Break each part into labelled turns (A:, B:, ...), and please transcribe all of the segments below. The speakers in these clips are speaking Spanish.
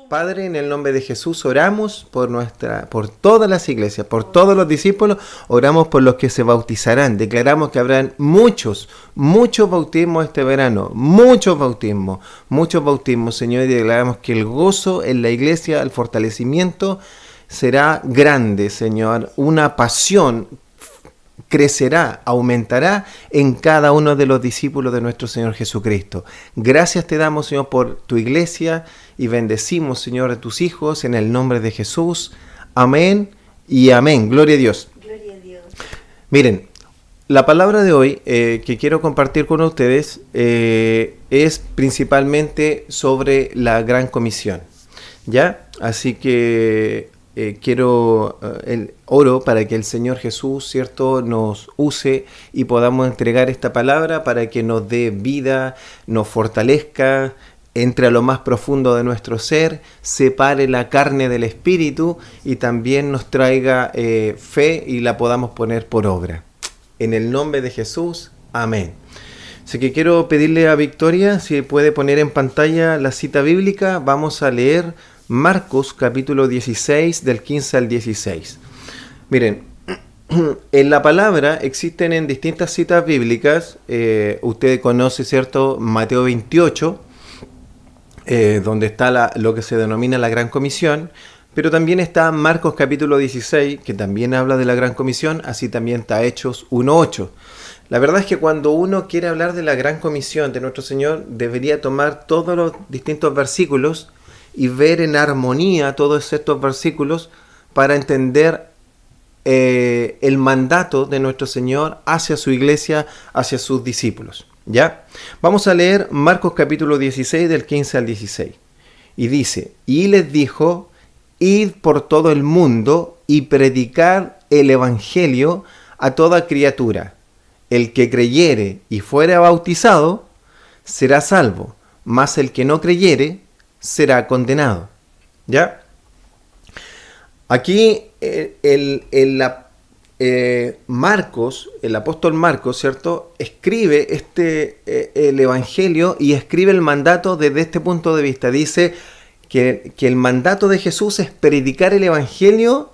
A: Padre, en el nombre de Jesús oramos por todas las iglesias, por todos los discípulos, oramos por los que se bautizarán. Declaramos que habrán muchos bautismos este verano, muchos bautismos, Señor, y declaramos que el gozo en la iglesia, el fortalecimiento será grande, Señor, una pasión crecerá, aumentará en cada uno de los discípulos de nuestro Señor Jesucristo. Gracias te damos, Señor, por tu iglesia y bendecimos, Señor, a tus hijos en el nombre de Jesús. Amén y amén. Gloria a Dios.
B: Gloria a Dios.
A: Miren, la palabra de hoy que quiero compartir con ustedes es principalmente sobre la Gran Comisión, ¿ya? Así que oro para que el Señor Jesús, ¿cierto?, nos use y podamos entregar esta palabra para que nos dé vida, nos fortalezca, entre a lo más profundo de nuestro ser, separe la carne del espíritu y también nos traiga fe y la podamos poner por obra. En el nombre de Jesús, amén. Así que quiero pedirle a Victoria si puede poner en pantalla la cita bíblica. Vamos a leer Marcos capítulo 16 del 15 al 16. Miren, en la palabra existen en distintas citas bíblicas. Usted conoce, ¿cierto?, Mateo 28, donde está lo que se denomina la Gran Comisión, pero también está Marcos capítulo 16, que también habla de la Gran Comisión, así también está Hechos 1:8. La verdad es que cuando uno quiere hablar de la Gran Comisión de nuestro Señor, debería tomar todos los distintos versículos y ver en armonía todos estos versículos para entender el mandato de nuestro Señor hacia su iglesia, hacia sus discípulos. ¿Ya? Vamos a leer Marcos capítulo 16 del 15 al 16. Y dice, y les dijo, id por todo el mundo y predicad el evangelio a toda criatura. El que creyere y fuere bautizado será salvo, mas el que no creyere será condenado. ¿Ya? Aquí Marcos, el apóstol Marcos, ¿cierto?, escribe el evangelio y escribe el mandato desde este punto de vista. Dice que el mandato de Jesús es predicar el evangelio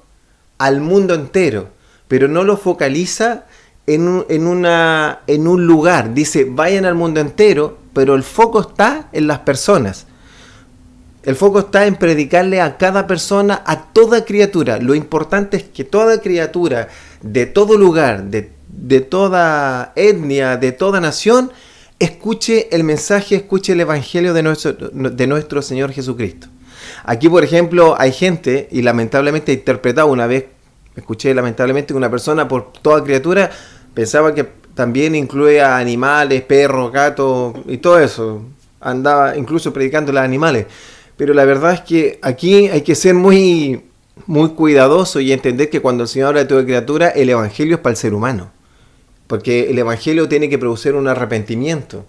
A: al mundo entero, pero no lo focaliza en un lugar. Dice, vayan al mundo entero, pero el foco está en las personas. El foco está en predicarle a cada persona, a toda criatura. Lo importante es que toda criatura, de todo lugar, de toda etnia, de toda nación, escuche el mensaje, escuche el evangelio de nuestro Señor Jesucristo. Aquí, por ejemplo, hay gente, y lamentablemente he interpretado una vez, escuché lamentablemente que una persona por toda criatura pensaba que también incluye a animales, perros, gatos y todo eso. Andaba incluso predicando a los animales. Pero la verdad es que aquí hay que ser muy cuidadoso y entender que cuando el Señor habla de toda criatura, el evangelio es para el ser humano. Porque el evangelio tiene que producir un arrepentimiento.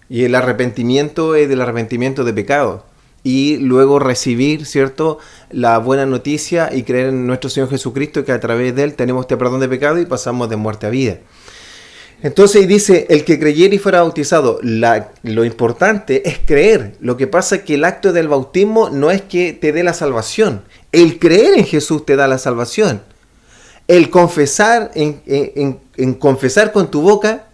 A: Y el arrepentimiento es del arrepentimiento de pecado. Y luego recibir, ¿cierto?, la buena noticia y creer en nuestro Señor Jesucristo, que a través de Él tenemos este perdón de pecado y pasamos de muerte a vida. Entonces dice, el que creyere y fuera bautizado, lo importante es creer. Lo que pasa es que el acto del bautismo no es que te dé la salvación. El creer en Jesús te da la salvación. El confesar, en confesar con tu boca,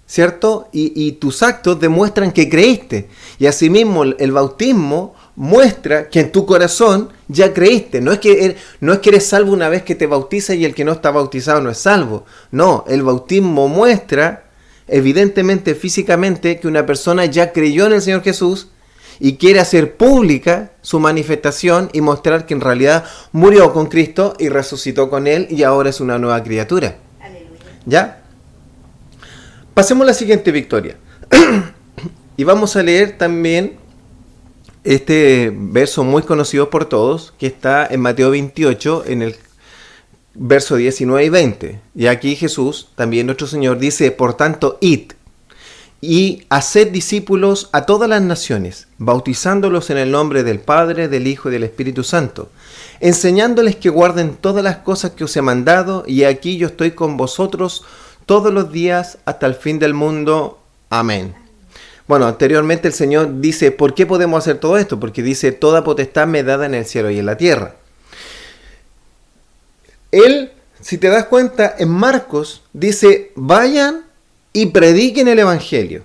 A: ¿cierto? Y tus actos demuestran que creíste. Y asimismo el bautismo muestra que en tu corazón ya creíste. No es que eres salvo una vez que te bautizas y el que no está bautizado no es salvo. No, el bautismo muestra evidentemente, físicamente, que una persona ya creyó en el Señor Jesús y quiere hacer pública su manifestación y mostrar que en realidad murió con Cristo y resucitó con Él y ahora es una nueva criatura.
B: Aleluya.
A: ¿Ya? Pasemos a la siguiente, Victoria. Y vamos a leer también este verso muy conocido por todos, que está en Mateo 28, en el verso 19 y 20. Y aquí Jesús, también nuestro Señor, dice, por tanto, id y haced discípulos a todas las naciones, bautizándolos en el nombre del Padre, del Hijo y del Espíritu Santo, enseñándoles que guarden todas las cosas que os he mandado, y aquí yo estoy con vosotros todos los días hasta el fin del mundo. Amén. Bueno, anteriormente el Señor dice, ¿por qué podemos hacer todo esto? Porque dice, toda potestad me es dada en el cielo y en la tierra. Él, si te das cuenta, en Marcos dice, vayan y prediquen el Evangelio.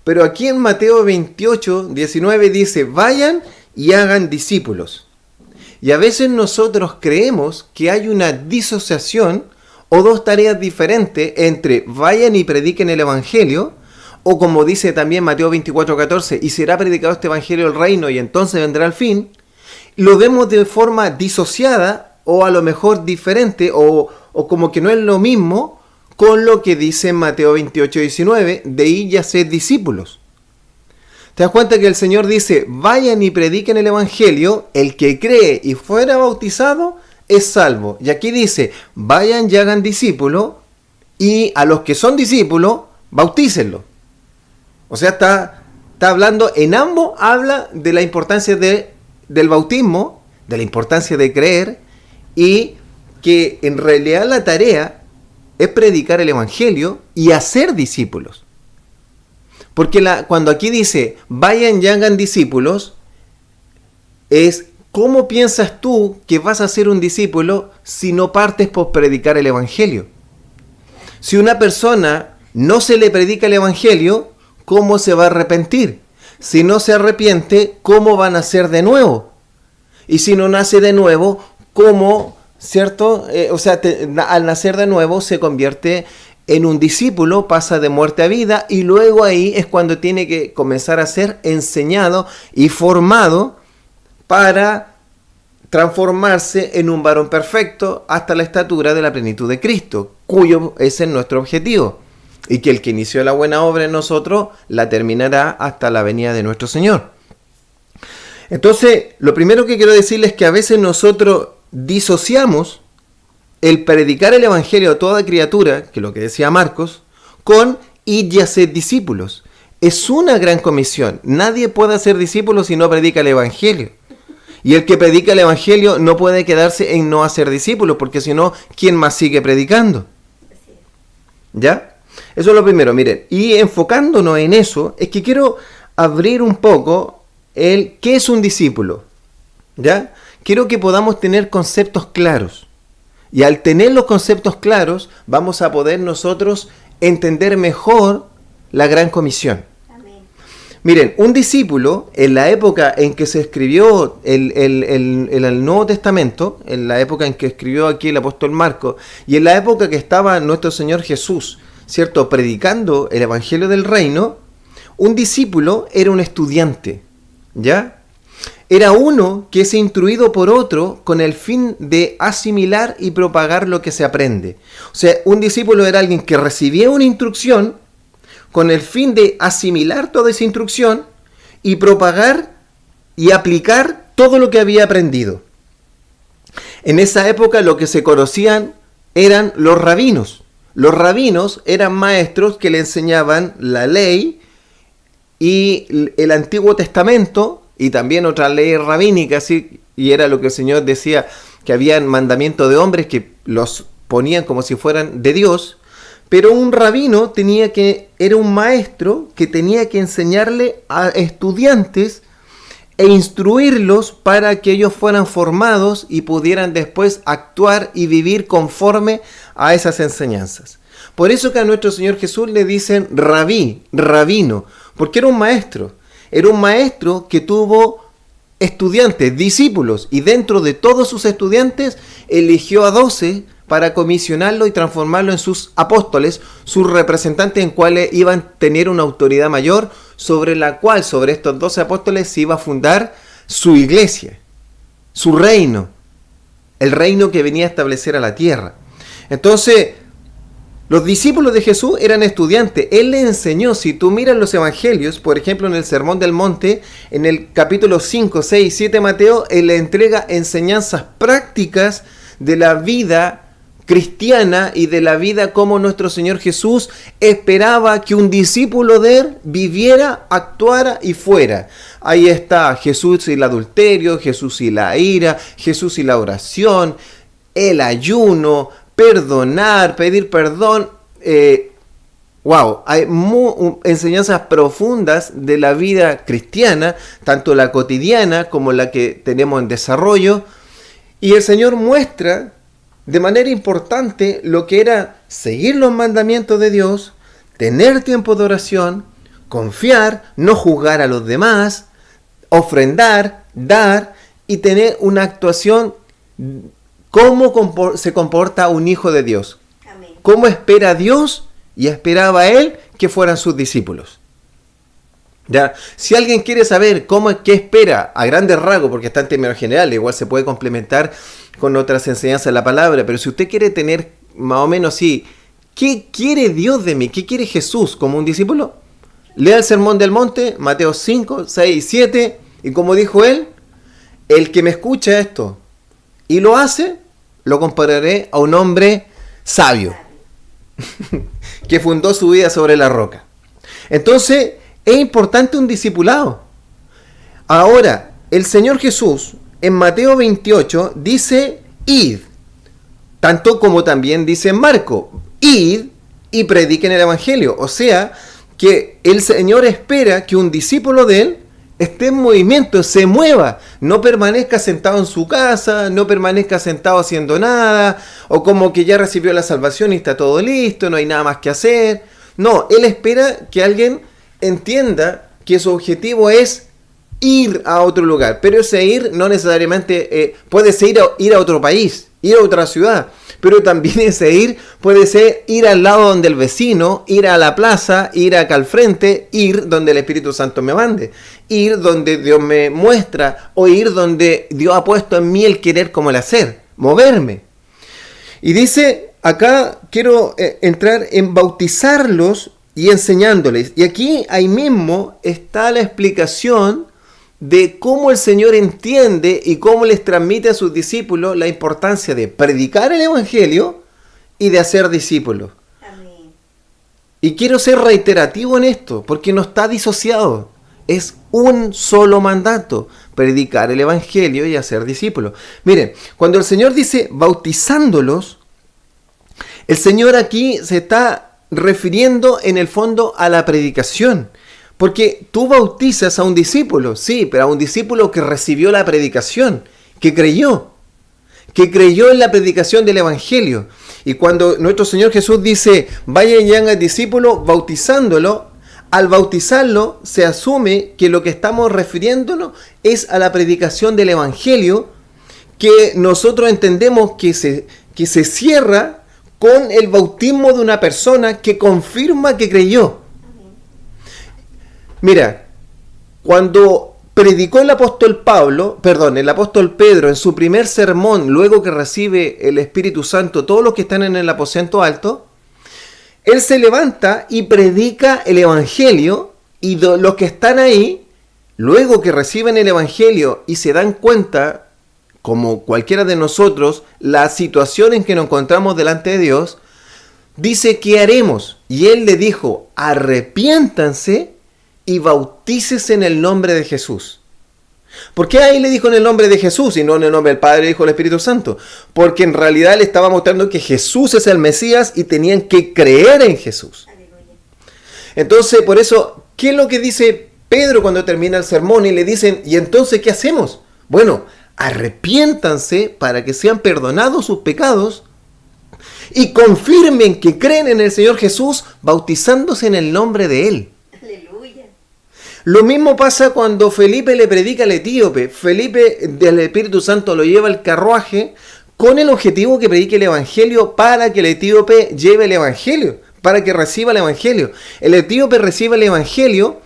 A: Pero aquí en Mateo 28, 19 dice, vayan y hagan discípulos. Y a veces nosotros creemos que hay una disociación o dos tareas diferentes entre vayan y prediquen el Evangelio, o como dice también Mateo 24, 14, y será predicado este Evangelio del reino y entonces vendrá el fin. Lo vemos de forma disociada o a lo mejor diferente o como que no es lo mismo con lo que dice Mateo 28, 19, de ir y hacer discípulos. ¿Te das cuenta que el Señor dice, vayan y prediquen el Evangelio, el que cree y fuera bautizado es salvo? Y aquí dice, vayan y hagan discípulos, y a los que son discípulos, bautícenlos. O sea, está hablando, en ambos habla de la importancia del bautismo, de la importancia de creer, y que en realidad la tarea es predicar el Evangelio y hacer discípulos. Porque cuando aquí dice, vayan y hagan discípulos, es ¿cómo piensas tú que vas a ser un discípulo si no partes por predicar el Evangelio? Si una persona no se le predica el Evangelio, ¿cómo se va a arrepentir? Si no se arrepiente, ¿cómo va a nacer de nuevo? Y si no nace de nuevo, ¿cómo, cierto? Al nacer de nuevo se convierte en un discípulo, pasa de muerte a vida, y luego ahí es cuando tiene que comenzar a ser enseñado y formado para transformarse en un varón perfecto hasta la estatura de la plenitud de Cristo, cuyo ese es nuestro objetivo. Y que el que inició la buena obra en nosotros la terminará hasta la venida de nuestro Señor. Entonces, lo primero que quiero decirles es que a veces nosotros disociamos el predicar el Evangelio a toda criatura, que es lo que decía Marcos, con ir y hacer discípulos. Es una gran comisión. Nadie puede hacer discípulos si no predica el Evangelio. Y el que predica el Evangelio no puede quedarse en no hacer discípulos, porque si no, ¿quién más sigue predicando? ¿Ya? Eso es lo primero, miren. Y enfocándonos en eso, es que quiero abrir un poco ¿qué es un discípulo? ¿Ya? Quiero que podamos tener conceptos claros. Y al tener los conceptos claros, vamos a poder nosotros entender mejor la gran comisión. Amén. Miren, un discípulo, en la época en que se escribió el Nuevo Testamento, en la época en que escribió aquí el apóstol Marcos, y en la época que estaba nuestro Señor Jesús, ¿cierto?, predicando el Evangelio del Reino, un discípulo era un estudiante, ¿ya? Era uno que es instruido por otro con el fin de asimilar y propagar lo que se aprende. O sea, un discípulo era alguien que recibía una instrucción con el fin de asimilar toda esa instrucción y propagar y aplicar todo lo que había aprendido. En esa época lo que se conocían eran los rabinos. Los rabinos eran maestros que le enseñaban la ley y el Antiguo Testamento, y también otras leyes rabínicas, ¿sí? Y era lo que el Señor decía, que habían mandamientos de hombres que los ponían como si fueran de Dios, pero un rabino era un maestro que tenía que enseñarle a estudiantes e instruirlos para que ellos fueran formados y pudieran después actuar y vivir conforme a esas enseñanzas. Por eso que a nuestro Señor Jesús le dicen rabino, porque era un maestro. Era un maestro que tuvo estudiantes, discípulos, y dentro de todos sus estudiantes eligió a 12 para comisionarlo y transformarlo en sus apóstoles, sus representantes en cuales iban a tener una autoridad mayor sobre la cual, sobre estos 12 apóstoles, se iba a fundar su iglesia, su reino, el reino que venía a establecer a la tierra. Entonces, los discípulos de Jesús eran estudiantes. Él les enseñó, si tú miras los evangelios, por ejemplo en el Sermón del Monte, en el capítulo 5, 6 y 7 de Mateo, Él le entrega enseñanzas prácticas de la vida cristiana y de la vida como nuestro Señor Jesús esperaba que un discípulo de Él viviera, actuara y fuera. Ahí está Jesús y el adulterio, Jesús y la ira, Jesús y la oración, el ayuno, perdonar, pedir perdón, Wow, hay enseñanzas profundas de la vida cristiana, tanto la cotidiana como la que tenemos en desarrollo. Y el Señor muestra de manera importante lo que era seguir los mandamientos de Dios, tener tiempo de oración, confiar, no juzgar a los demás, ofrendar, dar y tener una actuación, cómo se comporta un hijo de Dios.
B: Amén.
A: Cómo espera Dios y esperaba Él que fueran sus discípulos. ¿Ya? Si alguien quiere saber qué espera a grandes rasgos, porque está en términos generales, igual se puede complementar con otras enseñanzas de la palabra, pero si usted quiere tener más o menos así, ¿qué quiere Dios de mí? ¿Qué quiere Jesús como un discípulo? Lea el Sermón del Monte, Mateo 5, 6 y 7, y como dijo él, el que me escucha esto y lo hace, lo compararé a un hombre sabio, que fundó su vida sobre la roca. Entonces, es importante un discipulado. Ahora, el Señor Jesús en Mateo 28 dice, id, tanto como también dice en Marco, id y prediquen el Evangelio. O sea, que el Señor espera que un discípulo de Él esté en movimiento, se mueva, no permanezca sentado en su casa, no permanezca sentado haciendo nada, o como que ya recibió la salvación y está todo listo, no hay nada más que hacer. No, Él espera que alguien entienda que su objetivo es ir a otro lugar, pero ese ir no necesariamente puede ser ir a otro país, ir a otra ciudad, pero también ese ir puede ser ir al lado donde el vecino, ir a la plaza, ir acá al frente, ir donde el Espíritu Santo me mande, ir donde Dios me muestra, o ir donde Dios ha puesto en mí el querer como el hacer, moverme. Y dice, acá quiero entrar en bautizarlos y enseñándoles. Y aquí ahí mismo está la explicación de cómo el Señor entiende y cómo les transmite a sus discípulos la importancia de predicar el Evangelio y de hacer discípulos.
B: Amén.
A: Y quiero ser reiterativo en esto, porque no está disociado. Es un solo mandato, predicar el Evangelio y hacer discípulos. Miren, cuando el Señor dice bautizándolos, el Señor aquí se está refiriendo en el fondo a la predicación. Porque tú bautizas a un discípulo, sí, pero a un discípulo que recibió la predicación, que creyó en la predicación del Evangelio. Y cuando nuestro Señor Jesús dice, vayan y hagan discípulos bautizándolo, al bautizarlo se asume que lo que estamos refiriéndonos es a la predicación del Evangelio, que nosotros entendemos que se cierra con el bautismo de una persona que confirma que creyó. Mira, cuando predicó el apóstol Pedro en su primer sermón, luego que recibe el Espíritu Santo, todos los que están en el aposento alto, él se levanta y predica el Evangelio, y los que están ahí, luego que reciben el Evangelio y se dan cuenta, como cualquiera de nosotros, la situación en que nos encontramos delante de Dios, dice, ¿qué haremos? Y él le dijo, arrepiéntanse y bautícese en el nombre de Jesús. ¿Por qué ahí le dijo en el nombre de Jesús y no en el nombre del Padre, Hijo y del Espíritu Santo? Porque en realidad le estaba mostrando que Jesús es el Mesías y tenían que creer en Jesús.
B: Aleluya.
A: Entonces, por eso, ¿qué es lo que dice Pedro cuando termina el sermón? Y le dicen, ¿y entonces qué hacemos? Bueno, arrepiéntanse para que sean perdonados sus pecados y confirmen que creen en el Señor Jesús bautizándose en el nombre de Él.
B: Aleluya.
A: Lo mismo pasa cuando Felipe le predica al etíope. Felipe del Espíritu Santo lo lleva al carruaje con el objetivo que predique el Evangelio para que el etíope lleve el Evangelio, para que reciba el Evangelio. El etíope recibe el Evangelio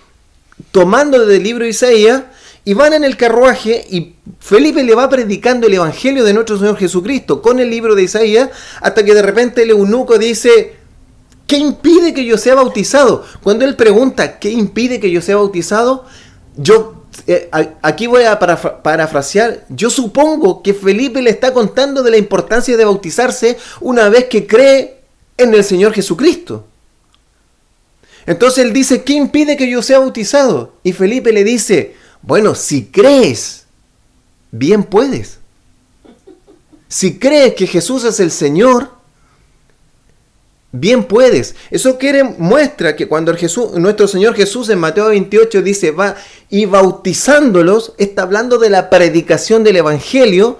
A: tomando del libro de Isaías y van en el carruaje y Felipe le va predicando el Evangelio de nuestro Señor Jesucristo con el libro de Isaías hasta que de repente el eunuco dice, ¿qué impide que yo sea bautizado? Cuando él pregunta, ¿qué impide que yo sea bautizado? Aquí voy a parafrasear. Yo supongo que Felipe le está contando de la importancia de bautizarse una vez que cree en el Señor Jesucristo. Entonces él dice, ¿qué impide que yo sea bautizado? Y Felipe le dice, bueno, si crees, bien puedes. Si crees que Jesús es el Señor, bien puedes. Eso muestra que cuando nuestro Señor Jesús en Mateo 28 dice, va y bautizándolos, está hablando de la predicación del Evangelio.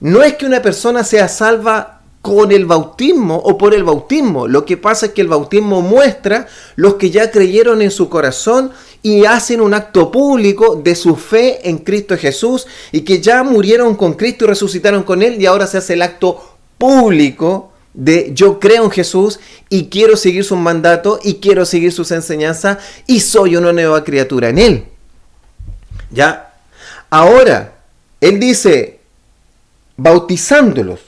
A: No es que una persona sea salva con el bautismo o por el bautismo. Lo que pasa es que el bautismo muestra los que ya creyeron en su corazón y hacen un acto público de su fe en Cristo Jesús y que ya murieron con Cristo y resucitaron con Él, y ahora se hace el acto público de yo creo en Jesús y quiero seguir sus mandatos y quiero seguir sus enseñanzas y soy una nueva criatura en Él. ¿Ya? Ahora, Él dice bautizándolos,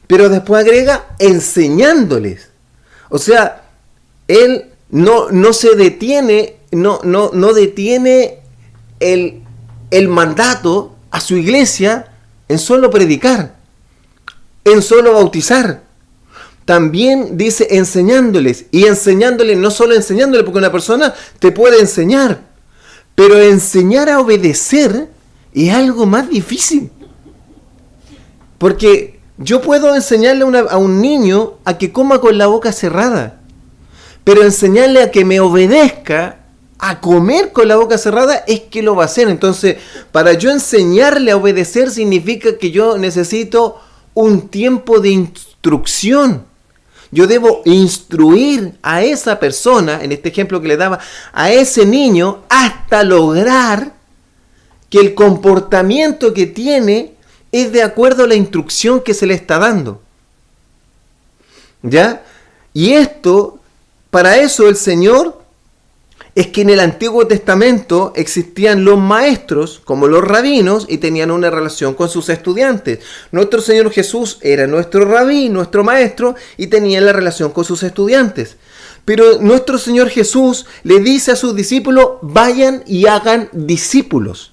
A: pero después agrega enseñándoles. O sea, Él no se detiene, no detiene el mandato a su iglesia en solo predicar, en solo bautizar. También dice enseñándoles, y enseñándoles, no solo enseñándoles, porque una persona te puede enseñar, pero enseñar a obedecer es algo más difícil. Porque yo puedo enseñarle a un niño a que coma con la boca cerrada, pero enseñarle a que me obedezca a comer con la boca cerrada es que lo va a hacer. Entonces, para yo enseñarle a obedecer significa que yo necesito un tiempo de instrucción. Yo debo instruir a esa persona, en este ejemplo que le daba, a ese niño, hasta lograr que el comportamiento que tiene es de acuerdo a la instrucción que se le está dando. ¿Ya? Y esto, para eso el Señor, es que en el Antiguo Testamento existían los maestros, como los rabinos, y tenían una relación con sus estudiantes. Nuestro Señor Jesús era nuestro rabí, nuestro maestro, y tenía la relación con sus estudiantes. Pero nuestro Señor Jesús le dice a sus discípulos, vayan y hagan discípulos.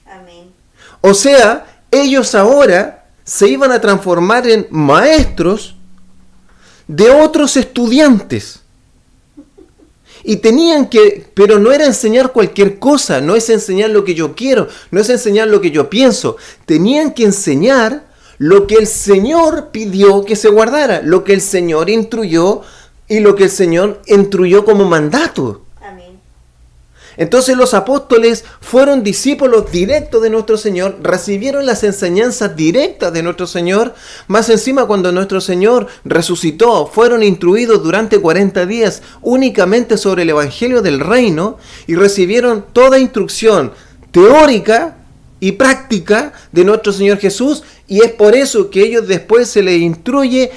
B: Amén.
A: O sea, ellos ahora se iban a transformar en maestros de otros estudiantes. Y tenían que, pero no era enseñar cualquier cosa, no es enseñar lo que yo quiero, no es enseñar lo que yo pienso. Tenían que enseñar lo que el Señor pidió que se guardara, lo que el Señor instruyó y lo que el Señor instruyó como mandato.
B: Amén.
A: Entonces los apóstoles fueron discípulos directos de nuestro Señor, recibieron las enseñanzas directas de nuestro Señor, más encima cuando nuestro Señor resucitó, fueron instruidos durante 40 días únicamente sobre el Evangelio del Reino y recibieron toda instrucción teórica y práctica de nuestro Señor Jesús, y es por eso que ellos después se les instruye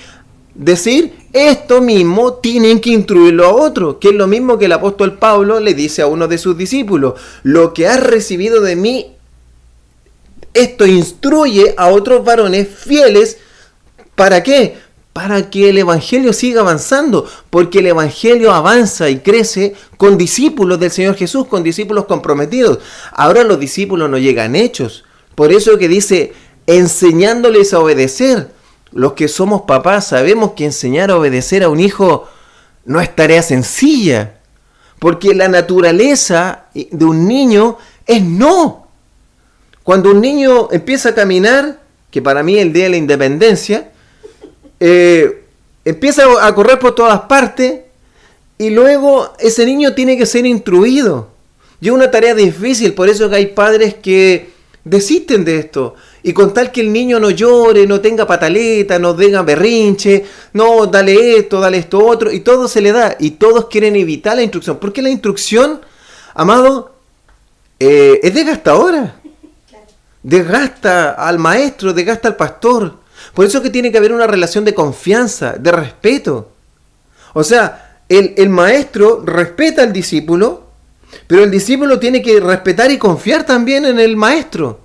A: decir esto mismo, tienen que instruirlo a otro, que es lo mismo que el apóstol Pablo le dice a uno de sus discípulos: lo que has recibido de mí, esto instruye a otros varones fieles. ¿Para qué? Para que el evangelio siga avanzando, porque el evangelio avanza y crece con discípulos del Señor Jesús, con discípulos comprometidos. Ahora los discípulos no llegan hechos, por eso que dice enseñándoles a obedecer. Los que somos papás sabemos que enseñar a obedecer a un hijo no es tarea sencilla, porque la naturaleza de un niño es no. Cuando un niño empieza a caminar, que para mí es el día de la independencia, empieza a correr por todas partes y luego ese niño tiene que ser instruido. Y es una tarea difícil, por eso que hay padres que desisten de esto. Y con tal que el niño no llore, no tenga pataleta, no tenga berrinche, no, dale esto otro, y todo se le da. Y todos quieren evitar la instrucción. Porque la instrucción, amado, es desgastadora. Desgasta al maestro, desgasta al pastor. Por eso que tiene que haber una relación de confianza, de respeto. O sea, el maestro respeta al discípulo, pero el discípulo tiene que respetar y confiar también en el maestro,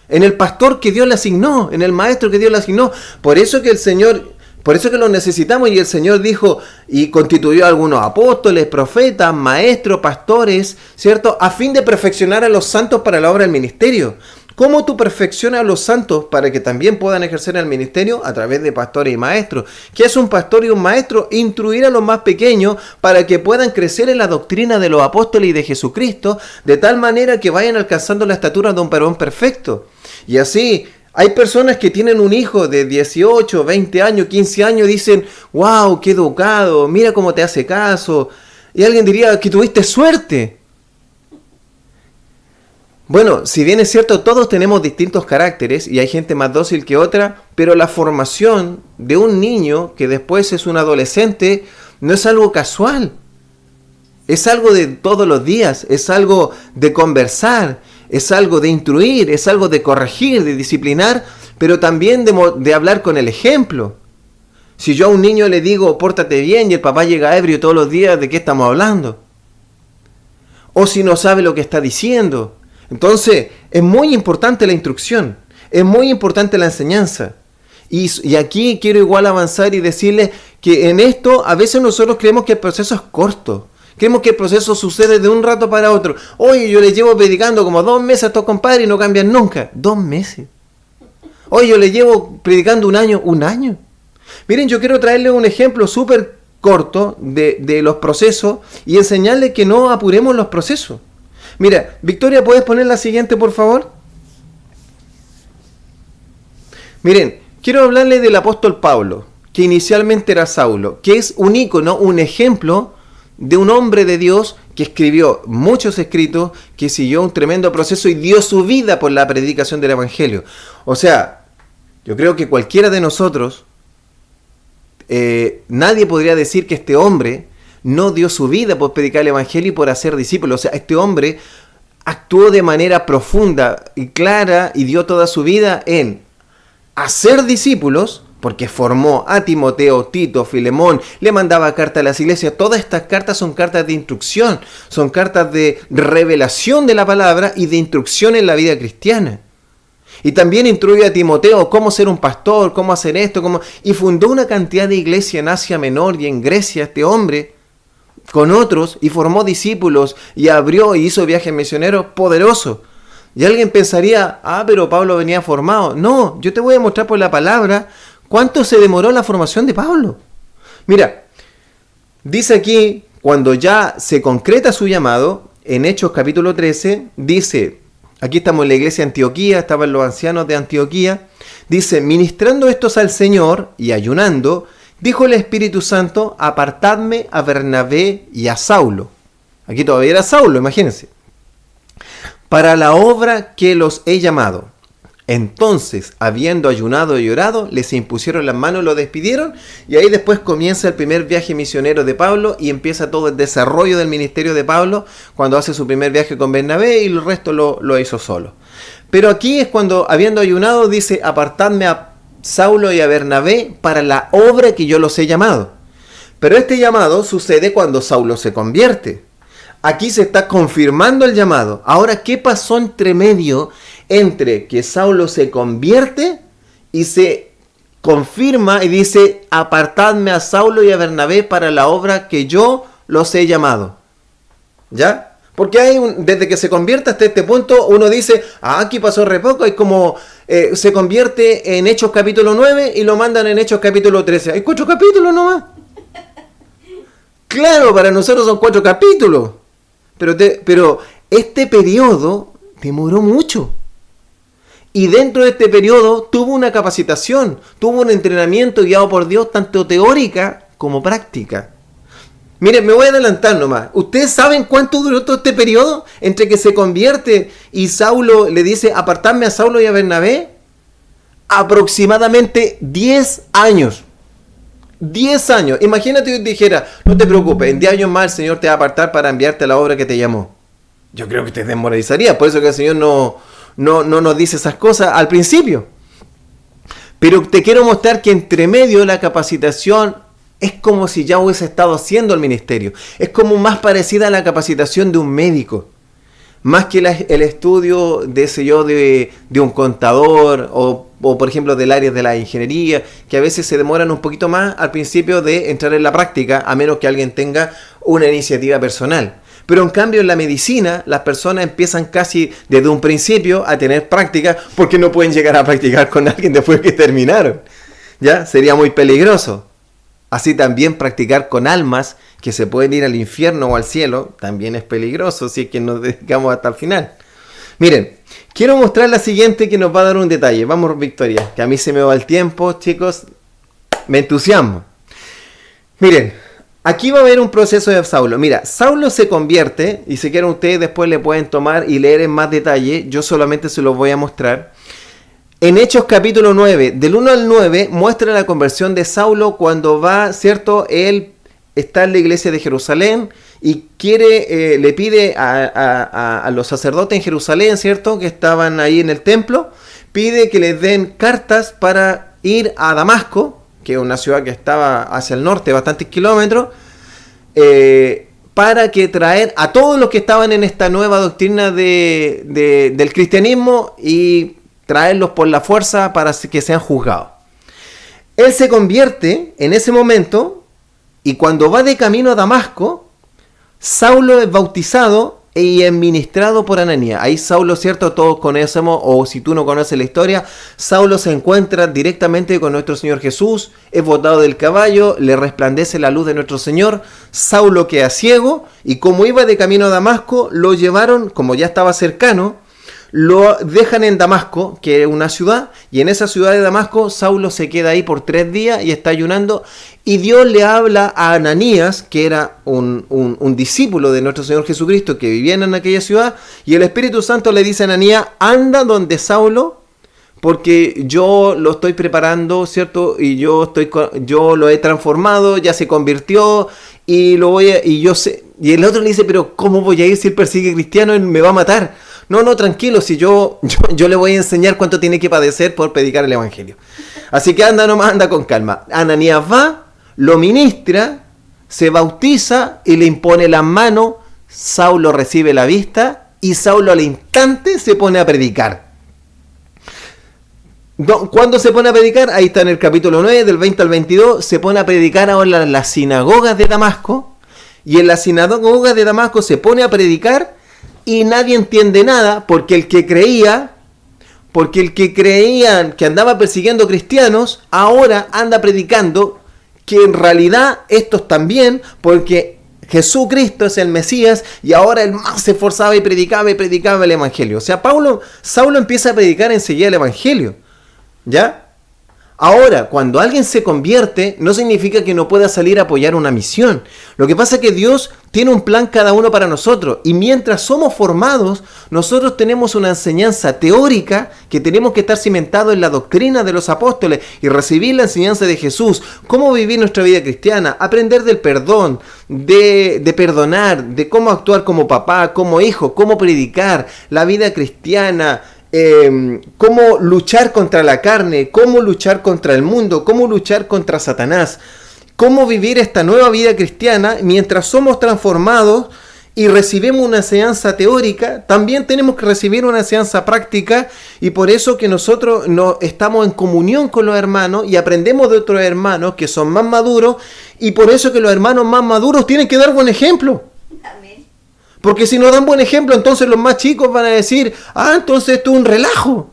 A: en el pastor que Dios le asignó, en el maestro que Dios le asignó. Por eso que lo necesitamos, y el Señor dijo y constituyó a algunos apóstoles, profetas, maestros, pastores, ¿cierto? A fin de perfeccionar a los santos para la obra del ministerio. ¿Cómo tú perfeccionas a los santos para que también puedan ejercer el ministerio? A través de pastores y maestros. ¿Qué es un pastor y un maestro? Instruir a los más pequeños para que puedan crecer en la doctrina de los apóstoles y de Jesucristo, de tal manera que vayan alcanzando la estatura de un varón perfecto. Y así, Hay personas que tienen un hijo de 18, 20 años, 15 años y dicen, wow, qué educado, mira cómo te hace caso. Y alguien diría que tuviste suerte. Bueno, si bien es cierto, todos tenemos distintos caracteres y hay gente más dócil que otra, pero la formación de un niño que después es un adolescente no es algo casual. Es algo de todos los días, es algo de conversar, es algo de instruir, es algo de corregir, de disciplinar, pero también de hablar con el ejemplo. Si yo a un niño le digo, pórtate bien, y el papá llega ebrio todos los días, ¿de qué estamos hablando? O si no sabe lo que está diciendo. Entonces, es muy importante la instrucción, es muy importante la enseñanza. Y aquí quiero igual avanzar y decirles que en esto a veces nosotros creemos que el proceso es corto. Creemos que el proceso sucede de un rato para otro. Oye, yo les llevo predicando como 2 meses a estos compadres y no cambian nunca. 2 meses. Oye, yo les llevo predicando un año. Miren, yo quiero traerles un ejemplo súper corto de los procesos y enseñarles que no apuremos los procesos. Mira, Victoria, ¿puedes poner la siguiente, por favor? Miren, quiero hablarles del apóstol Pablo, que inicialmente era Saulo, que es un ícono, un ejemplo de un hombre de Dios que escribió muchos escritos, que siguió un tremendo proceso y dio su vida por la predicación del evangelio. O sea, yo creo que cualquiera de nosotros, nadie podría decir que este hombre no dio su vida por predicar el evangelio y por hacer discípulos. O sea, este hombre actuó de manera profunda y clara y dio toda su vida en hacer discípulos, porque formó a Timoteo, Tito, Filemón, le mandaba cartas a las iglesias. Todas estas cartas son cartas de instrucción, son cartas de revelación de la palabra y de instrucción en la vida cristiana. Y también instruyó a Timoteo cómo ser un pastor, cómo hacer esto, y fundó una cantidad de iglesias en Asia Menor y en Grecia, este hombre, con otros, y formó discípulos, y abrió y hizo viajes misioneros poderosos. Y alguien pensaría, pero Pablo venía formado. No, yo te voy a mostrar por la palabra cuánto se demoró la formación de Pablo. Mira, dice aquí, cuando ya se concreta su llamado, en Hechos capítulo 13, dice, aquí estamos en la iglesia de Antioquía, estaban los ancianos de Antioquía, dice, ministrando estos al Señor y ayunando, dijo el Espíritu Santo, apartadme a Bernabé y a Saulo. Aquí todavía era Saulo, imagínense. Para la obra que los he llamado. Entonces, habiendo ayunado y orado, les impusieron las manos, lo despidieron, y ahí después comienza el primer viaje misionero de Pablo y empieza todo el desarrollo del ministerio de Pablo cuando hace su primer viaje con Bernabé y el resto lo hizo solo. Pero aquí es cuando, habiendo ayunado, dice, apartadme a Saulo y a Bernabé para la obra que yo los he llamado. Pero este llamado sucede cuando Saulo se convierte. Aquí se está confirmando el llamado. Ahora, ¿qué pasó entre medio entre que Saulo se convierte y se confirma y dice, apartadme a Saulo y a Bernabé para la obra que yo los he llamado? ¿Ya? Porque desde que se convierte hasta este punto, uno dice, aquí pasó re poco, es como se convierte en Hechos capítulo 9 y lo mandan en Hechos capítulo 13. Hay 4 capítulos nomás. Claro, para nosotros son 4 capítulos. Pero este periodo demoró mucho. Y dentro de este periodo tuvo una capacitación, tuvo un entrenamiento guiado por Dios, tanto teórica como práctica. Miren, me voy a adelantar nomás. ¿Ustedes saben cuánto duró todo este periodo entre que se convierte y Saulo le dice apartadme a Saulo y a Bernabé? Aproximadamente 10 años. 10 años. Imagínate que dijera, no te preocupes, en 10 años más el Señor te va a apartar para enviarte a la obra que te llamó. Yo creo que te desmoralizaría. Por eso que el Señor no nos dice esas cosas al principio. Pero te quiero mostrar que entre medio la capacitación es como si ya hubiese estado haciendo el ministerio. Es como más parecida a la capacitación de un médico. Más que el estudio de un contador o por ejemplo del área de la ingeniería, que a veces se demoran un poquito más al principio de entrar en la práctica, a menos que alguien tenga una iniciativa personal. Pero en cambio en la medicina las personas empiezan casi desde un principio a tener práctica porque no pueden llegar a practicar con alguien después que terminaron. ¿Ya? Sería muy peligroso. Así también practicar con almas que se pueden ir al infierno o al cielo también es peligroso si es que nos dedicamos hasta el final. Miren, quiero mostrar la siguiente que nos va a dar un detalle. Vamos, Victoria, que a mí se me va el tiempo, chicos. Me entusiasmo. Miren, aquí va a haber un proceso de Saulo. Mira, Saulo se convierte, y si quieren ustedes después le pueden tomar y leer en más detalle. Yo solamente se los voy a mostrar. En Hechos capítulo 9, del 1 al 9, muestra la conversión de Saulo cuando va, ¿cierto? Él está en la iglesia de Jerusalén y le pide a los sacerdotes en Jerusalén, ¿cierto? Que estaban ahí en el templo, pide que les den cartas para ir a Damasco, que es una ciudad que estaba hacia el norte, bastantes kilómetros, para que traer a todos los que estaban en esta nueva doctrina del cristianismo y traerlos por la fuerza para que sean juzgados. Él se convierte en ese momento y cuando va de camino a Damasco, Saulo es bautizado y es ministrado por Ananías. Ahí Saulo, cierto, todos conocemos, o si tú no conoces la historia, Saulo se encuentra directamente con nuestro Señor Jesús, es botado del caballo, le resplandece la luz de nuestro Señor, Saulo queda ciego y como iba de camino a Damasco, lo llevaron, como ya estaba cercano, lo dejan en Damasco, que es una ciudad, y en esa ciudad de Damasco Saulo se queda ahí por 3 días y está ayunando, y Dios le habla a Ananías, que era un discípulo de nuestro Señor Jesucristo que vivía en aquella ciudad, y el Espíritu Santo le dice a Ananías, anda donde Saulo, porque yo lo estoy preparando, ¿cierto? Y yo lo he transformado, ya se convirtió, y yo sé. Y el otro le dice, pero ¿cómo voy a ir si él persigue cristiano? Él me va a matar. No, tranquilo, si yo le voy a enseñar cuánto tiene que padecer por predicar el evangelio. Así que anda con calma. Ananías va, lo ministra, se bautiza y le impone las manos. Saulo recibe la vista y Saulo al instante se pone a predicar. ¿Cuándo se pone a predicar? Ahí está en el capítulo 9, del 20 al 22. Se pone a predicar ahora en las sinagogas de Damasco. Y en las sinagogas de Damasco se pone a predicar. Y nadie entiende nada porque el que creían que andaba persiguiendo cristianos, ahora anda predicando que en realidad estos también, porque Jesucristo es el Mesías y ahora él más se esforzaba y predicaba el evangelio. O sea, Saulo empieza a predicar enseguida el evangelio, ¿ya? Ahora, cuando alguien se convierte, no significa que no pueda salir a apoyar una misión. Lo que pasa es que Dios tiene un plan cada uno para nosotros. Y mientras somos formados, nosotros tenemos una enseñanza teórica que tenemos que estar cimentados en la doctrina de los apóstoles y recibir la enseñanza de Jesús. Cómo vivir nuestra vida cristiana, aprender del perdón, de perdonar, de cómo actuar como papá, como hijo, cómo predicar, la vida cristiana, cómo luchar contra la carne, cómo luchar contra el mundo, cómo luchar contra Satanás, cómo vivir esta nueva vida cristiana mientras somos transformados y recibimos una enseñanza teórica. También tenemos que recibir una enseñanza práctica y por eso que nosotros estamos en comunión con los hermanos y aprendemos de otros hermanos que son más maduros y por eso que los hermanos más maduros tienen que dar buen ejemplo. Porque si no dan buen ejemplo, entonces los más chicos van a decir, entonces esto es un relajo.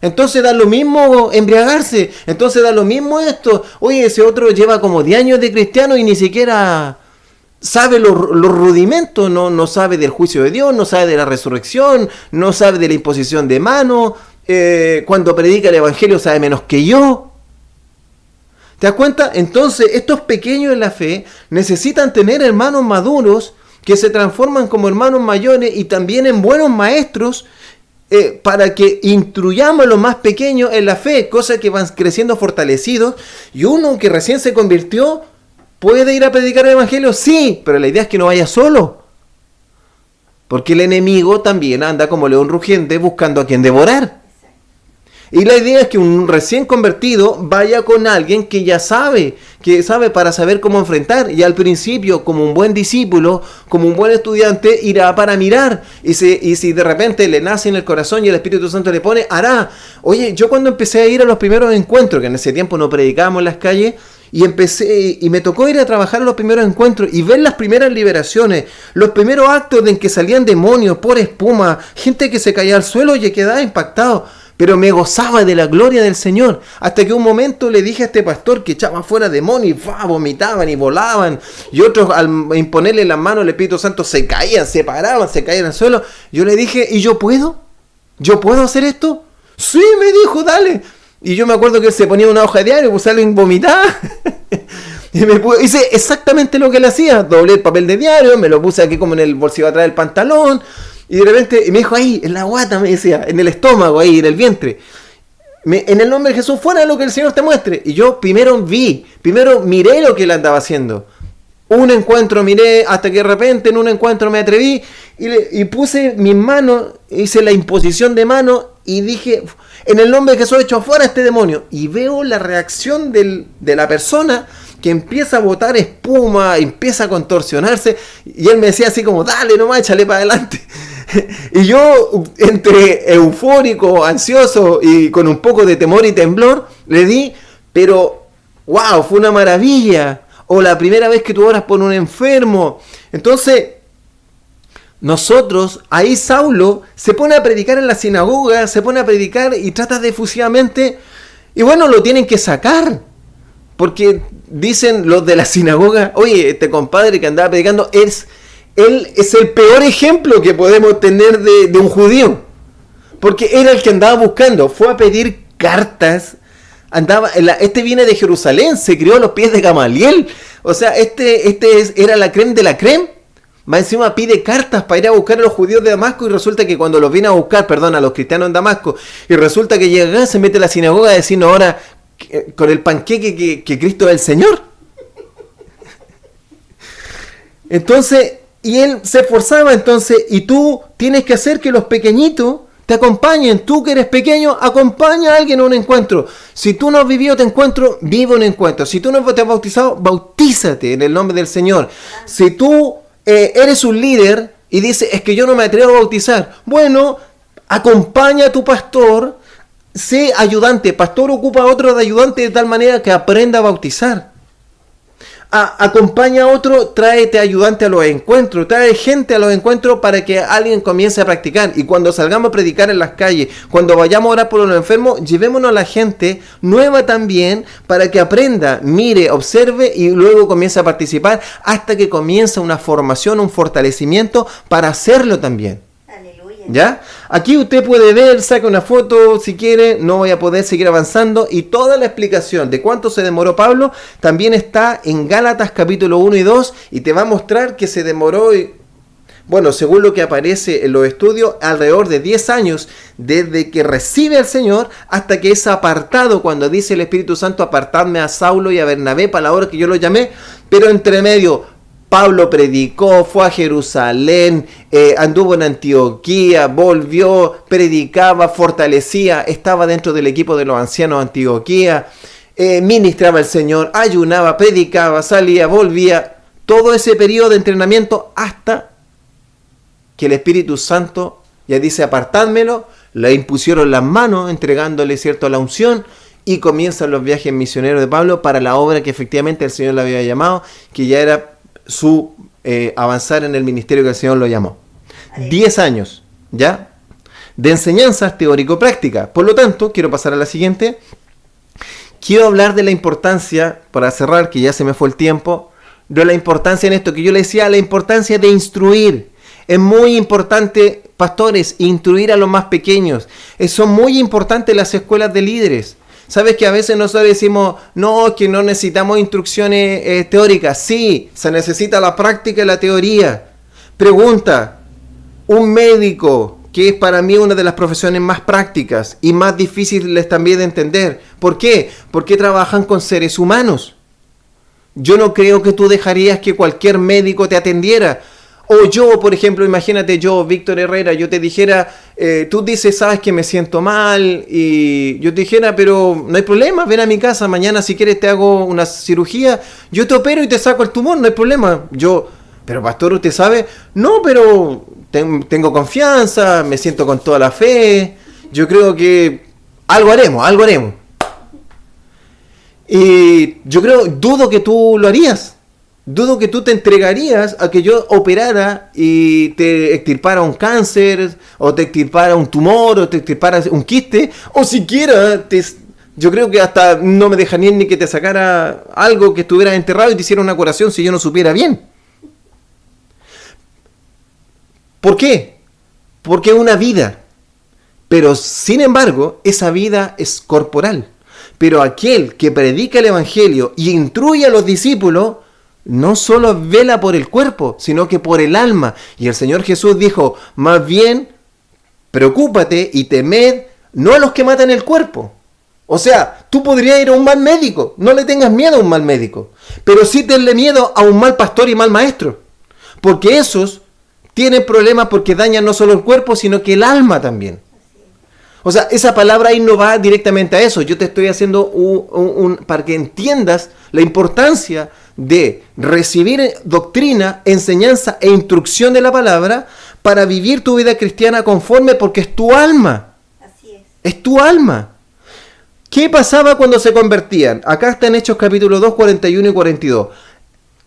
A: Entonces da lo mismo embriagarse, entonces da lo mismo esto. Oye, ese otro lleva como 10 años de cristiano y ni siquiera sabe los rudimentos, no sabe del juicio de Dios, no sabe de la resurrección, no sabe de la imposición de manos. Cuando predica el evangelio sabe menos que yo. ¿Te das cuenta? Entonces estos pequeños en la fe necesitan tener hermanos maduros que se transforman como hermanos mayores y también en buenos maestros para que instruyamos a los más pequeños en la fe, cosa que van creciendo fortalecidos. Y uno que recién se convirtió puede ir a predicar el evangelio, sí, pero la idea es que no vaya solo, porque el enemigo también anda como león rugiente buscando a quien devorar. Y la idea es que un recién convertido vaya con alguien que ya sabe para saber cómo enfrentar. Y al principio, como un buen discípulo, como un buen estudiante, irá para mirar. Y si de repente le nace en el corazón y el Espíritu Santo le pone, hará. Oye, yo cuando empecé a ir a los primeros encuentros, que en ese tiempo no predicábamos en las calles, y me tocó ir a trabajar a los primeros encuentros y ver las primeras liberaciones, los primeros actos en que salían demonios por espuma, gente que se caía al suelo y quedaba impactado. pero me gozaba de la gloria del Señor, hasta que un momento le dije a este pastor que echaba fuera demonios y vomitaban y volaban, y otros al imponerle las manos al Espíritu Santo se caían, se paraban, se caían al suelo. Yo le dije, ¿y yo puedo? ¿Yo puedo hacer esto? Sí, me dijo, dale. Y yo me acuerdo que él se ponía una hoja de diario, pues alguien vomitaba. Y hice exactamente lo que él hacía. Doblé el papel de diario, me lo puse aquí como en el bolsillo atrás del pantalón. Y de repente me dijo ahí, en la guata, me decía, en el estómago, ahí, en el vientre. En el nombre de Jesús, fuera lo que el Señor te muestre. Y yo primero miré lo que él andaba haciendo. Un encuentro miré, hasta que de repente en un encuentro me atreví y puse mis manos, hice la imposición de mano y dije, en el nombre de Jesús echo afuera este demonio. Y veo la reacción de la persona que empieza a botar espuma, empieza a contorsionarse, y él me decía así como, dale nomás, échale para adelante. Y yo, entre eufórico, ansioso y con un poco de temor y temblor, le di, pero wow, fue una maravilla. O la primera vez que tú oras por un enfermo. Entonces, nosotros, ahí Saulo se pone a predicar en la sinagoga, se pone a predicar y trata de efusivamente, y bueno, lo tienen que sacar, porque dicen los de la sinagoga, oye, este compadre que andaba predicando, él es el peor ejemplo que podemos tener de un judío, porque era el que andaba buscando, fue a pedir cartas, este viene de Jerusalén, se crió a los pies de Gamaliel, o sea, era la creme de la creme. Más encima pide cartas para ir a buscar a los judíos de Damasco, y resulta que cuando los viene a buscar, a los cristianos en Damasco, y resulta que llega acá, se mete a la sinagoga a decirnos ahora con el panqueque que Cristo es el Señor. Entonces, y él se esforzaba, entonces, y tú tienes que hacer que los pequeñitos te acompañen. Tú que eres pequeño, acompaña a alguien a un encuentro. Si tú no has vivido tu encuentro, vive un encuentro. Si tú no te has bautizado, bautízate en el nombre del Señor. Si tú eres un líder y dices, es que yo no me atrevo a bautizar, bueno, acompaña a tu pastor, sé ayudante. Pastor ocupa a otro de ayudante de tal manera que aprenda a bautizar. Acompaña a otro, tráete ayudante a los encuentros, trae gente a los encuentros para que alguien comience a practicar. Y cuando salgamos a predicar en las calles, cuando vayamos a orar por los enfermos, llevémonos a la gente nueva también para que aprenda, mire, observe y luego comience a participar hasta que comience una formación, un fortalecimiento para hacerlo también. ¿Ya? Aquí usted puede ver, saca una foto si quiere, no voy a poder seguir avanzando, y toda la explicación de cuánto se demoró Pablo también está en Gálatas capítulo 1 y 2, y te va a mostrar que se demoró, bueno, según lo que aparece en los estudios, alrededor de 10 años desde que recibe al Señor hasta que es apartado, cuando dice el Espíritu Santo, apartadme a Saulo y a Bernabé para la hora que yo lo llamé, pero entre medio Pablo predicó, fue a Jerusalén, anduvo en Antioquía, volvió, predicaba, fortalecía, estaba dentro del equipo de los ancianos de Antioquía, ministraba al Señor, ayunaba, predicaba, salía, volvía. Todo ese periodo de entrenamiento hasta que el Espíritu Santo, ya dice, apartádmelo, le impusieron las manos, entregándole, cierto, la unción, y comienzan los viajes misioneros de Pablo para la obra que efectivamente el Señor le había llamado, que ya era su avanzar en el ministerio que el Señor lo llamó. 10 años, ¿ya? De enseñanzas teórico-prácticas. Por lo tanto, quiero pasar a la siguiente. Quiero hablar de la importancia, para cerrar, que ya se me fue el tiempo, de la importancia en esto, que yo le decía, la importancia de instruir. Es muy importante, pastores, instruir a los más pequeños. Son muy importantes las escuelas de líderes. ¿Sabes que a veces nosotros decimos, no, que no necesitamos instrucciones teóricas? Sí, se necesita la práctica y la teoría. Pregunta, un médico, que es para mí una de las profesiones más prácticas y más difíciles también de entender. ¿Por qué? Porque trabajan con seres humanos. Yo no creo que tú dejarías que cualquier médico te atendiera. O yo, por ejemplo, imagínate yo, Víctor Herrera, yo te dijera, tú dices, sabes que me siento mal, y yo te dijera, pero no hay problema, ven a mi casa, mañana si quieres te hago una cirugía, yo te opero y te saco el tumor, no hay problema. Yo, pero pastor, ¿usted sabe? No, pero tengo confianza, me siento con toda la fe, yo creo que algo haremos. Y yo dudo que tú lo harías. dudo que tú te entregarías a que yo operara y te extirpara un cáncer, o te extirpara un tumor, o te extirpara un quiste, o siquiera yo creo que hasta no me dejarían ni que te sacara algo que estuviera enterrado y te hiciera una curación si yo no supiera bien. ¿Por qué? Porque es una vida. Pero sin embargo, esa vida es corporal. Pero aquel que predica el evangelio y instruye a los discípulos, no solo vela por el cuerpo, sino que por el alma. Y el Señor Jesús dijo, más bien, preocúpate y temed no a los que matan el cuerpo. O sea, tú podrías ir a un mal médico, no le tengas miedo a un mal médico, pero sí tenle miedo a un mal pastor y mal maestro. Porque esos tienen problemas porque dañan no solo el cuerpo, sino que el alma también. O sea, esa palabra ahí no va directamente a eso. Yo te estoy haciendo para que entiendas la importancia de recibir doctrina, enseñanza e instrucción de la palabra para vivir tu vida cristiana conforme, porque es tu alma.
B: Así es.
A: Es tu alma. ¿Qué pasaba cuando se convertían? Acá está en Hechos capítulo 2, 41 y 42.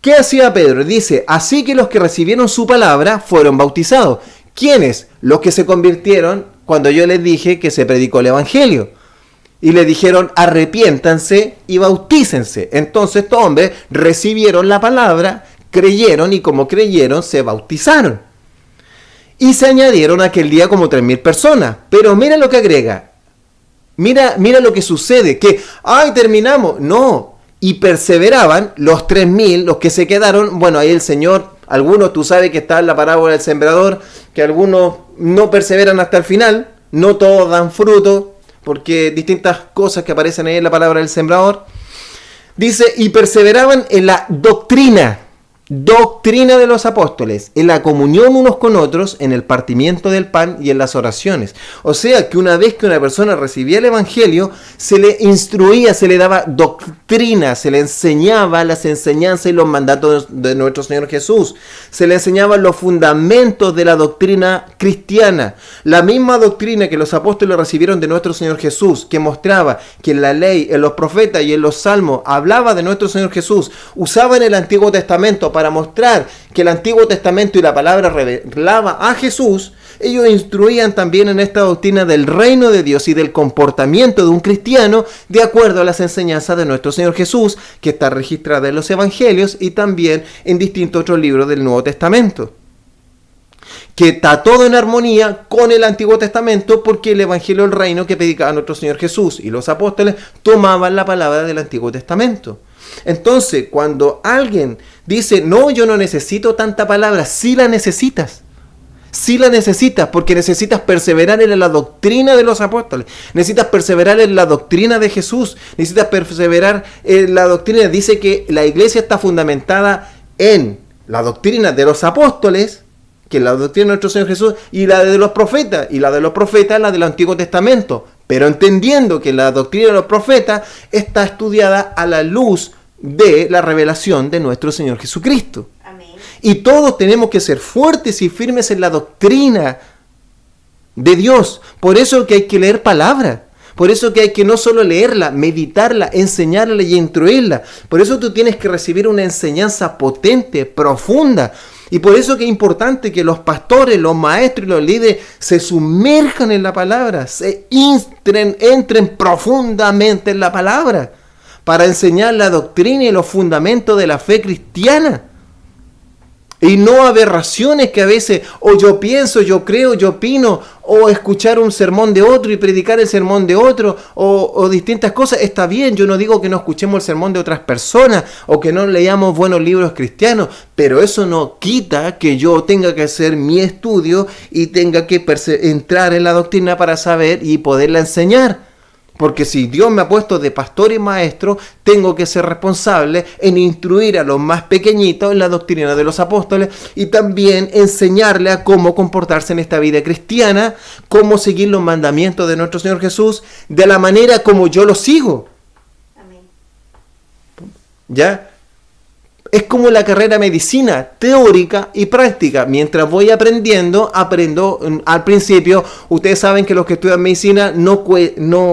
A: ¿Qué hacía Pedro? Dice, así que los que recibieron su palabra fueron bautizados. ¿Quiénes? Los que se convirtieron cuando yo les dije que se predicó el evangelio. Y le dijeron, arrepiéntanse y bautícense. Entonces estos hombres recibieron la palabra, creyeron y como creyeron se bautizaron. Y se añadieron aquel día como 3,000 personas. Pero mira lo que agrega. Mira lo que sucede. Que, ¡ay, terminamos! No. Y perseveraban los 3,000, los que se quedaron. Bueno, ahí el Señor, algunos, tú sabes que está en la parábola del sembrador, que algunos no perseveran hasta el final. No todos dan fruto, porque distintas cosas que aparecen ahí en la palabra del sembrador. Dice, y perseveraban en la doctrina de los apóstoles, en la comunión unos con otros, en el partimiento del pan y en las oraciones. O sea que una vez que una persona recibía el evangelio, se le instruía, se le daba doctrina, se le enseñaba las enseñanzas y los mandatos de nuestro Señor Jesús. Se le enseñaban los fundamentos de la doctrina cristiana. La misma doctrina que los apóstoles recibieron de nuestro Señor Jesús, que mostraba que en la ley, en los profetas y en los salmos hablaba de nuestro Señor Jesús, usaban el Antiguo Testamento para mostrar que el Antiguo Testamento y la palabra revelaba a Jesús. Ellos instruían también en esta doctrina del reino de Dios y del comportamiento de un cristiano de acuerdo a las enseñanzas de nuestro Señor Jesús, que está registrada en los Evangelios y también en distintos otros libros del Nuevo Testamento. Que está todo en armonía con el Antiguo Testamento, porque el Evangelio del Reino que predicaba nuestro Señor Jesús y los apóstoles tomaban la palabra del Antiguo Testamento. Entonces, cuando alguien dice, no, yo no necesito tanta palabra, sí la necesitas. Sí la necesitas, porque necesitas perseverar en la doctrina de los apóstoles. Necesitas perseverar en la doctrina de Jesús. Necesitas perseverar en la doctrina. Dice que la iglesia está fundamentada en la doctrina de los apóstoles, que es la doctrina de nuestro Señor Jesús, y la de los profetas. Y la de los profetas es la del Antiguo Testamento. Pero entendiendo que la doctrina de los profetas está estudiada a la luz de la revelación de nuestro Señor Jesucristo.
B: Amén.
A: Y todos tenemos que ser fuertes y firmes en la doctrina de Dios. Por eso que hay que leer palabra. Por eso que hay que no solo leerla, meditarla, enseñarla y instruirla. Por eso tú tienes que recibir una enseñanza potente, profunda. Y por eso que es importante que los pastores, los maestros y los líderes se sumerjan en la palabra, entren profundamente en la palabra, para enseñar la doctrina y los fundamentos de la fe cristiana. Y no aberraciones que a veces, o yo pienso, yo creo, yo opino, o escuchar un sermón de otro y predicar el sermón de otro, o distintas cosas. Está bien, yo no digo que no escuchemos el sermón de otras personas, o que no leamos buenos libros cristianos, pero eso no quita que yo tenga que hacer mi estudio y tenga que entrar en la doctrina para saber y poderla enseñar. Porque si Dios me ha puesto de pastor y maestro, tengo que ser responsable en instruir a los más pequeñitos en la doctrina de los apóstoles y también enseñarle a cómo comportarse en esta vida cristiana, cómo seguir los mandamientos de nuestro Señor Jesús de la manera como yo los sigo.
B: Amén.
A: ¿Ya? Es como la carrera de medicina, teórica y práctica. Mientras voy aprendiendo, aprendo. Al principio, ustedes saben que los que estudian medicina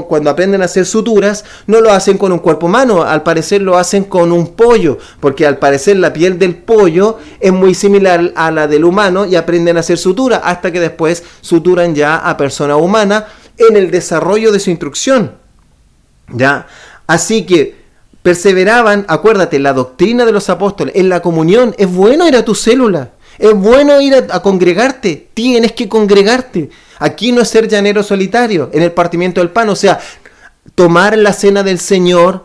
A: cuando aprenden a hacer suturas, no lo hacen con un cuerpo humano. Al parecer lo hacen con un pollo, porque al parecer la piel del pollo es muy similar a la del humano y aprenden a hacer sutura, hasta que después suturan ya a persona humana en el desarrollo de su instrucción. ¿Ya? Así que perseveraban, acuérdate, la doctrina de los apóstoles, en la comunión. Es bueno ir a tu célula, es bueno ir a congregarte, tienes que congregarte. Aquí no es ser llanero solitario, en el partimiento del pan, o sea, tomar la cena del Señor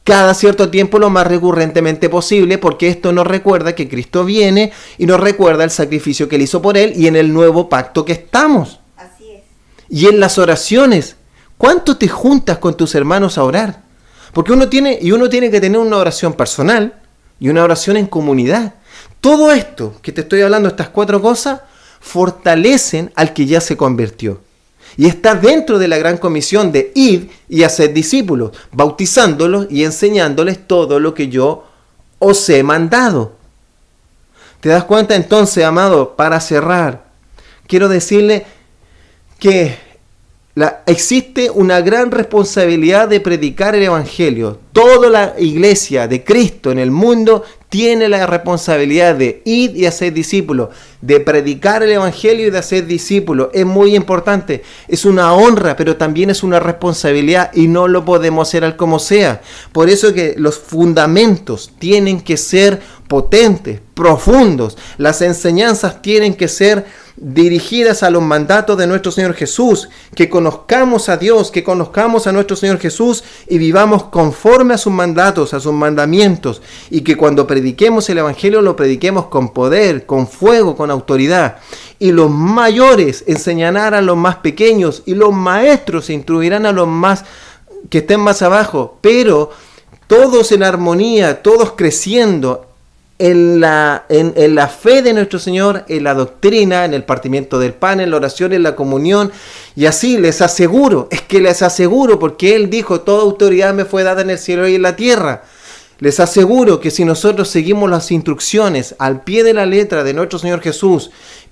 A: cada cierto tiempo lo más recurrentemente posible, porque esto nos recuerda que Cristo viene y nos recuerda el sacrificio que Él hizo por Él y en el nuevo pacto que estamos.
B: Así es.
A: Y en las oraciones, ¿cuánto te juntas con tus hermanos a orar? Porque uno tiene que tener una oración personal y una oración en comunidad. Todo esto que te estoy hablando, estas 4 cosas, fortalecen al que ya se convirtió. Y está dentro de la gran comisión de ir y hacer discípulos, bautizándolos y enseñándoles todo lo que yo os he mandado. ¿Te das cuenta entonces, amado? Para cerrar, quiero decirle que existe una gran responsabilidad de predicar el Evangelio. Toda la iglesia de Cristo en el mundo tiene la responsabilidad de ir y hacer discípulos, de predicar el Evangelio y de hacer discípulos. Es muy importante, es una honra, pero también es una responsabilidad y no lo podemos hacer al como sea. Por eso que los fundamentos tienen que ser potentes, profundos. Las enseñanzas tienen que ser dirigidas a los mandatos de nuestro Señor Jesús, que conozcamos a Dios, que conozcamos a nuestro Señor Jesús y vivamos conforme a sus mandatos, a sus mandamientos, y que cuando prediquemos el Evangelio lo prediquemos con poder, con fuego, con autoridad. Y los mayores enseñarán a los más pequeños y los maestros instruirán a los más que estén más abajo, pero todos en armonía, todos creciendo en la fe de nuestro Señor, en la doctrina, en el partimiento del pan, en la oración, en la comunión. Y así les aseguro, porque Él dijo, toda autoridad me fue dada en el cielo y en la tierra. Les aseguro que si nosotros seguimos las instrucciones al pie de la letra de nuestro Señor Jesús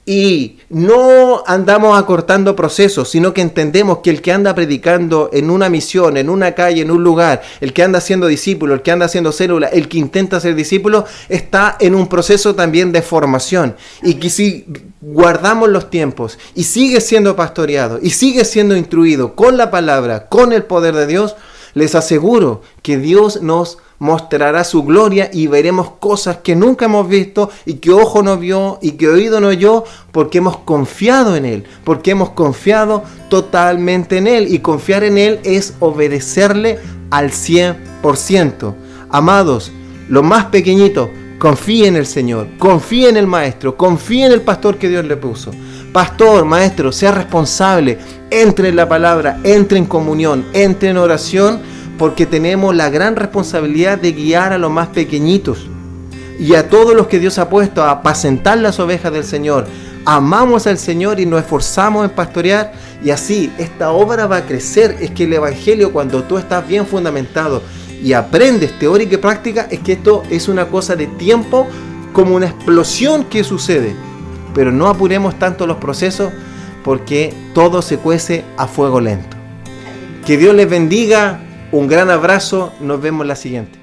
A: y no andamos acortando procesos, sino que entendemos que el que anda predicando en una misión, en una calle, en un lugar, el que anda siendo discípulo, el que anda haciendo célula, el que intenta ser discípulo, está en un proceso también de formación. Y que si guardamos los tiempos y sigue siendo pastoreado y sigue siendo instruido con la palabra, con el poder de Dios, les aseguro que Dios nos mostrará su gloria y veremos cosas que nunca hemos visto y que ojo no vio y que oído no oyó, porque hemos confiado en Él, porque hemos confiado totalmente en Él, y confiar en Él es obedecerle al 100%. Amados, los más pequeñitos, confíen en el Señor, confíen en el Maestro, confíen en el pastor que Dios le puso. Pastor, maestro, sea responsable, entre en la palabra, entre en comunión, entre en oración, porque tenemos la gran responsabilidad de guiar a los más pequeñitos y a todos los que Dios ha puesto a apacentar las ovejas del Señor. Amamos al Señor y nos esforzamos en pastorear, y así esta obra va a crecer. Es que el Evangelio, cuando tú estás bien fundamentado y aprendes teórica y práctica, es que esto es una cosa de tiempo, como una explosión que sucede. Pero no apuremos tanto los procesos, porque todo se cuece a fuego lento. Que Dios les bendiga. Un gran abrazo, nos vemos la siguiente.